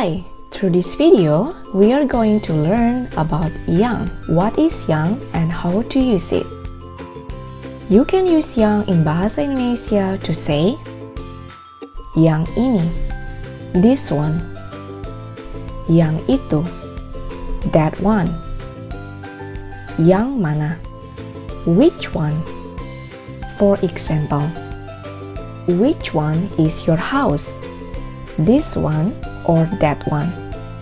Hi! Through this video, we are going to learn about yang. What is yang and how to use it. You can use yang in bahasa Indonesia to say yang ini, this one, yang itu, that one, yang mana, which one. For example, which one is your house? This one or that one.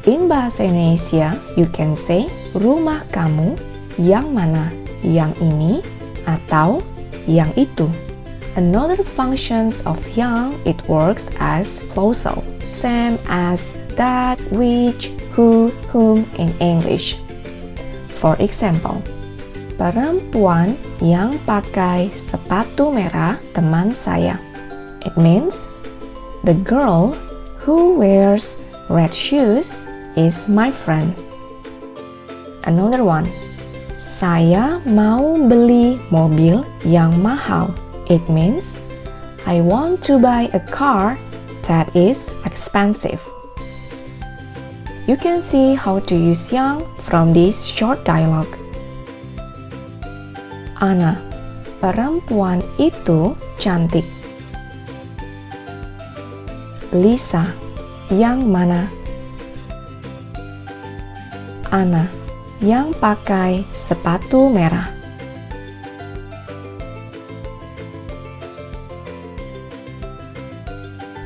In bahasa Indonesia, you can say rumah kamu yang mana, yang ini atau yang itu. Another functions of yang, it works as clausal, same as that, which, who, whom in English. For example, perempuan yang pakai sepatu merah teman saya. It means the girl who wears red shoes is my friend. Another one. Saya mau beli mobil yang mahal. It means I want to buy a car that is expensive. You can see how to use yang from this short dialogue. Ana, perempuan itu cantik. Lisa, yang mana? Ana, yang pakai sepatu merah.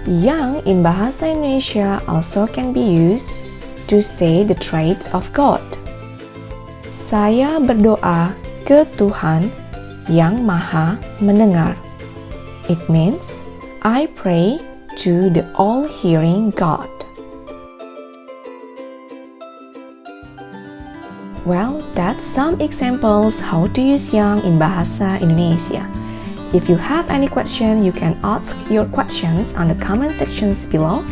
Yang in bahasa Indonesia also can be used to say the traits of God. Saya berdoa ke Tuhan yang Maha Mendengar. It means I pray to the all-hearing God. Well, that's some examples how to use yang in bahasa Indonesia. If you have any question, you can ask your questions on the comment sections below.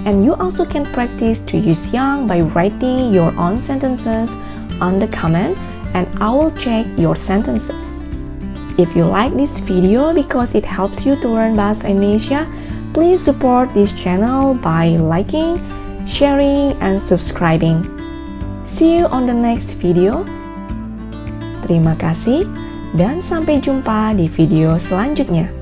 And you also can practice to use yang by writing your own sentences on the comment, and I will check your sentences. If you like this video because it helps you to learn bahasa Indonesia, please support this channel by liking, sharing, and subscribing. See you on the next video. Terima kasih dan sampai jumpa di video selanjutnya.